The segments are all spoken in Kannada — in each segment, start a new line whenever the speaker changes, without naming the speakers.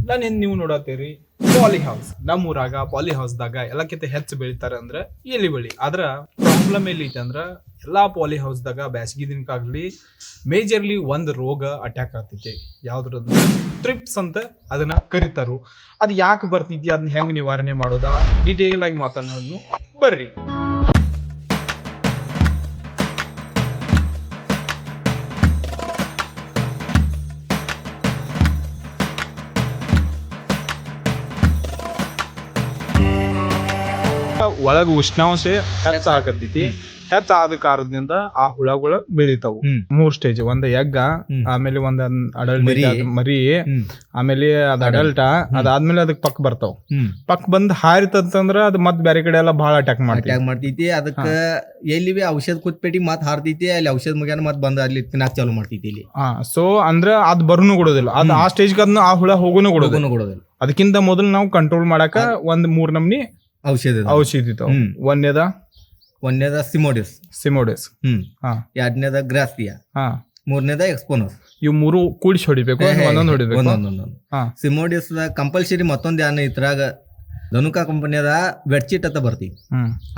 ನಾನು ನೀವು ನೋಡತ್ತೀರಿ ಪಾಲಿ ಹೌಸ್. ನಮ್ಮ ಊರಾಗ ಪಾಲಿ ಹೌಸ್ದಾಗ ಎಲ್ಲಕ್ಕಿಂತ ಹೆಚ್ಚು ಬೆಳಿತಾರ ಅಂದ್ರ ಎಲಿ ಬೆಳಿ. ಆದ್ರ ಪ್ರಾಬ್ಲಮ್ ಎಲ್ಲಿ ಐತೆ ಅಂದ್ರ ಎಲ್ಲಾ ಪಾಲಿ ಹೌಸ್ದಾಗ ಬ್ಯಾಸಗಿ ದಿನಕ್ಕಾಗ್ಲಿ ಮೇಜರ್ಲಿ ಒಂದ್ ರೋಗ ಅಟ್ಯಾಕ್ ಆಗ್ತೈತಿ. ಯಾವ್ದ್ರದ್ದು ಟ್ರಿಪ್ಸ್ ಅಂತ ಅದನ್ನ ಕರಿತಾರು. ಅದು ಯಾಕೆ ಬರ್ತೈತಿ, ಅದನ್ನ ಹೆಂಗ್ ನಿವಾರಣೆ ಮಾಡೋದ ಡೀಟೇಲ್ ಆಗಿ ಮಾತಾಡೋದು ಬರ್ರಿ. ಒಳಗ ಉಷ್ಣಾಂಶ ಹೆಚ್ಚಾಗತೈತಿ. ಹೆಚ್ಚಾದ ಕಾರಣದಿಂದ ಆ ಹುಳಗಳು ಬೆಳಿತಾವು. 3 ಸ್ಟೇಜ್, ಒಂದ್ ಎಗ್ಗ, ಆಮೇಲೆ ಒಂದ್ ಅಡಲ್ಟ್ ಮರಿ, ಆಮೇಲೆ ಅದ್ ಅಡಲ್ಟ, ಅದಾದ್ಮೇಲೆ ಅದಕ್ ಪಕ್ ಬರ್ತಾವ್. ಪಕ್ ಬಂದ್ ಹಾರಿತಂದ್ರ ಅದ್ ಮತ್ ಬೇರೆ ಕಡೆ ಎಲ್ಲ ಬಹಳ ಅಟ್ಯಾಕ್
ಮಾಡ್ತೈತಿ. ಅದಕ್ಕ ಎಲ್ಲಿ ಔಷಧ ಕುತ್ಪೇಟಿ ಮತ್ ಹಾರ್ತೈತಿ, ಅಲ್ಲಿ ಔಷಧ ಮುಗ್ಯಾನ ಮತ್ ಬಂದ್ ಅಲ್ಲಿ ತಿನ್ನಾಕ್ ಚಾಲು ಮಾಡ್ತೈತಿ ಇಲ್ಲಿ.
ಸೊ ಅಂದ್ರ ಅದ್ ಬರುನು ಕೊಡೋದಿಲ್ಲ, ಅದ್ ಆ ಸ್ಟೇಜ್ ಅದನ್ನ ಆ ಹುಳ ಹೋಗುನು ಕೊಡೋದಿಲ್ಲ. ಅದಕ್ಕಿಂತ ಮೊದಲು ನಾವು ಕಂಟ್ರೋಲ್ ಮಾಡಾಕ ಒಂದ್ 3 ನಮ್ನಿ ಔಷಧಿ ಇದಾವ.
ಒಂದನೇದ ಸಿಮೋಡಿಸ್, ಎರಡನೇದ ಗ್ರಾಸಿಯಾ, ಮೂರನೇದ ಎಕ್ಸ್ಪೋನಸ್.
ಇವ್ 3 ಕೂಡಿಸಿ ಹೊಡಿಬೇಕು, ಒಂದೊಂದು ಹೊಡಿಬೇಕು.
ಸಿಮೋಡಿಸ್ ಕಂಪಲ್ಸರಿ ಮತ್ತೊಂದ್ ಏನ ಇದ್ರಾಗ ಧನುಕಾ ಕಂಪನಿಯದ ಬೆಡ್ಶೀಟ್ ಅಂತ ಬರ್ತಿ.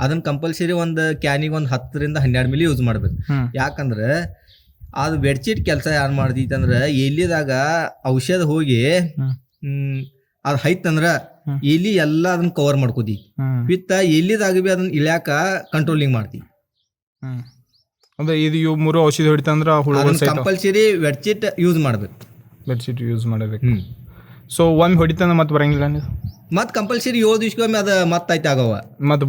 ಅದನ್ನ ಕಂಪಲ್ಸರಿ ಒಂದ್ ಕ್ಯಾನಿಗೆ 10 ರಿಂದ 12 ಮಿಲಿ ಯೂಸ್ ಮಾಡ್ಬೇಕು. ಯಾಕಂದ್ರೆ ಅದು ಬೆಡ್ಶೀಟ್ ಕೆಲಸ ಯಾರು ಮಾಡ್ತೈತಿ ಅಂದ್ರ ಎಲ್ಲಿದಾಗ ಔಷಧ ಹೋಗಿ ಅದ್ ಹೈತಂದ್ರ ಎಲ್ಲಿ ಎಲ್ಲಾ ಅದನ್ನ ಕವರ್ ಮಾಡ್ಕೋತಿ. ವಿತ್ತ ಎಲ್ಲಿದಾಗ ಬಿ ಅದನ್ನ ಇಳ್ಯಾಕ ಕಂಟ್ರೋಲಿಂಗ್ ಮಾಡ್ತಿ.
ಅಂದ್ರೆ ಇದು ಇವ್ 3 ಔಷಧಿ ಹೊಡಿತಂದ್ರ
ಕಂಪಲ್ಸರಿ ಬೆಡ್ಶೀಟ್ ಯೂಸ್ ಮಾಡ್ಬೇಕು.
ಬೆಡ್ಶೀಟ್ ಯೂಸ್ ಮಾಡಬೇಕು. ಸೊ ಒಮ್ಮೆ ಹೊಡಿತಂದ್ರ ಮತ್ತೆ ಬರಂಗಿಲ್ಲ,
ಮತ್ ಕಂಪಲ್ಸರಿ 7 ದಿವಸಕ್ಕೊಮ್ಮೆ ಅದ ಮತ್ತೈತೆ ಆಗವ
ಮತ್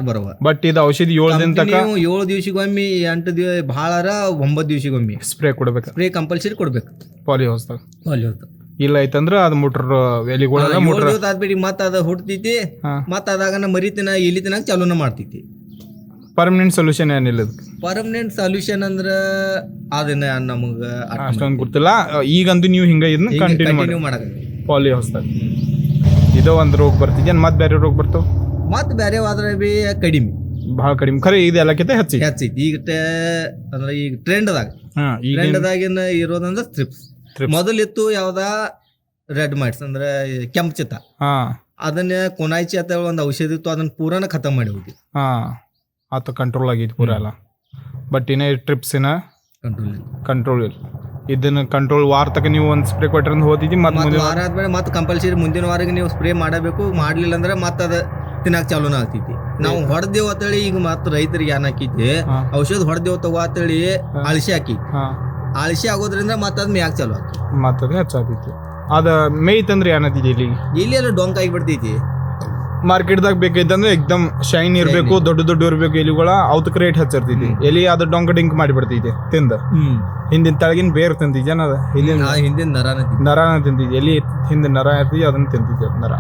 ಬರವ. ಬಟ್ ಇದು ಔಷಧಿ 7 ದಿನ ತನಕ
7 ದಿವಸಕ್ಕೊಮ್ಮೆ 8 ದಿವಸ ಭಾಳರ 9 ದಿವಸಕ್ಕೊಮ್ಮೆ
ಸ್ಪ್ರೇ ಕೊಡ್ಬೇಕು.
ಸ್ಪ್ರೇ ಕಂಪಲ್ಸರಿ ಕೊಡ್ಬೇಕು
ಪಾಲಿ ಹೌಸ್ದಾಗ. ಇಲ್ಲ ಐತಂದ್ರ ಅದ್ ಮುಟ್ರ ಎಲಿಗಳ
ಆದ್ಬಿಡಿ ಮತ್ ಅದ ಹುಡ್ತೈತಿ. ಮತ್ ಅದಾಗ ಮರಿತಿನ ಎಲಿ ತಿನ್ನಾಕ ಚಾಲೂನ ಮಾಡ್ತೈತಿ.
ಪರ್ಮನೆಂಟ್ ಸೊಲ್ಯೂಷನ್ ಏನಿಲ್ಲ.
ಪರ್ಮನೆಂಟ್ ಸೊಲ್ಯೂಷನ್ ಅಂದ್ರ ಅದನ್ನ ನಮಗ
ಅಷ್ಟೊಂದು ಗೊತ್ತಿಲ್ಲ. ಈಗಂತೂ ನೀವು ಹಿಂಗ ಇದನ್ನ ಕಂಟಿನ್ಯೂ ಮಾಡಕ ಪಾಲಿ ಹೌಸ್ದಾಗ ಇದೋ ಒಂದ್ ರೋಗ ಬರ್ತಿದ್ಯ, ಮತ್ ಬೇರೆ ರೋಗ ಬರ್ತಾವ.
ಮತ್ ಬೇರೆ ಆದ್ರೆ ಬಿ ಕಡಿಮೆ,
ಬಹಳ ಕಡಿಮೆ. ಖರೆ ಇದು ಎಲ್ಲಕ್ಕಿಂತ
ಹೆಚ್ಚೈತಿ ಈಗ. ಅಂದ್ರೆ ಈಗ ಟ್ರೆಂಡ್ದಾಗಿನ ಇರೋದಂದ್ರ ಸ್ಟ್ರಿಪ್ಸ್. ಮೊದಲಿತ್ತು ಯಾವ್ದ ರೆಡ್ ಮೈಟ್ಸ್ ಅಂದ್ರೆ ಕೆಂಪ್ ಚಿತ್ತ. ಅದನ್ನ ಕೊನಾಯ್ಚಿ ಅಂತ ಒಂದ್ ಔಷಧಿ ಇತ್ತು, ಅದನ್ನ ಪೂರಾನ ಖತಮ್ ಮಾಡಿ ಹೋಗಿ
ಆತ ಕಂಟ್ರೋಲ್ ಆಗಿತ್ತು ಪೂರ ಎಲ್ಲ. ಬಟ್ ಇನ್ನ ಟ್ರಿಪ್ಸ್ ಕಂಟ್ರೋಲ್ ಇಲ್ಲ. ಇದನ್ನ ಕಂಟ್ರೋಲ್ ವಾರ ತಕ ನೀವು ಒಂದ್ ಸ್ಪ್ರೇ ಕೊಟ್ರ ಹೋದಿದ್ದಿ, ಮತ್ತೆ
ವಾರ ಆದ್ಮೇಲೆ ಮತ್ತೆ ಕಂಪಲ್ಸರಿ ಮುಂದಿನ ವಾರಿಗೆ ನೀವು ಸ್ಪ್ರೇ ಮಾಡಬೇಕು. ಮಾಡ್ಲಿಲ್ಲ ಅಂದ್ರೆ ಮತ್ತೆ ಅದ ತಿನ್ನಾಕ ಚಾಲೂನ ಆಗ್ತೈತಿ. ನಾವು ಹೊಡೆದೇವ್ ಅಂತೇಳಿ ಈಗ ಮತ್ತ ರೈತರಿಗೆ ಏನ್ ಹಾಕೈತಿ, ಔಷಧ ಹೊಡೆದೇವ್ ತಗೋ ಅಂತೇಳಿ ಅಳಸಿ ಹಾಕಿ ಅಳಸಿ ಆಗೋದ್ರಿಂದ ಮತ್ತ ಅದ್ ಮೇಯಾಕ ಚಾಲು ಆಗ್ತೈತಿ,
ಮತ್ತದ ಹೆಚ್ಚಾಗ್ತೈತಿ. ಅದ ಮೇಯ್ತಂದ್ರೆ ಏನಂತಿದೆ ಇಲ್ಲಿ
ಎಲ್ಲ ಡೊಂಕ್ ಆಗಿಬಿಡ್ತೈತಿ.
ಮಾರ್ಕೆಟ್ದಾಗ ಬೇಕೈತಂದ್ರೆ ಎಕ್ದಮ್ ಶೈನ್ ಇರ್ಬೇಕು, ದೊಡ್ಡ ಇರ್ಬೇಕು ಎಲಿಗಳ. ಅವತಕ್ ರೇಟ್ ಹೆಚ್ಚಿರ್ತೈತಿ. ಎಲಿ ಅದ ಡೊಂಕ ಡಿಂಕ್ ಮಾಡಿಬಿಡ್ತೈತಿ ತಿಂದ. ಹಿಂದಿನ ತಳಗಿನ ಬೇರ್ ತಿಂತಿದ್ಯ, ಹಿಂದಿನ ನರಾನ ತಿಂತಿದ್ಯ. ಎಲಿ ಹಿಂದಿನ ನರ ಇರ್ತೈತಿ, ಅದನ್ನ ತಿಂತಿದ್ಯ ನರ.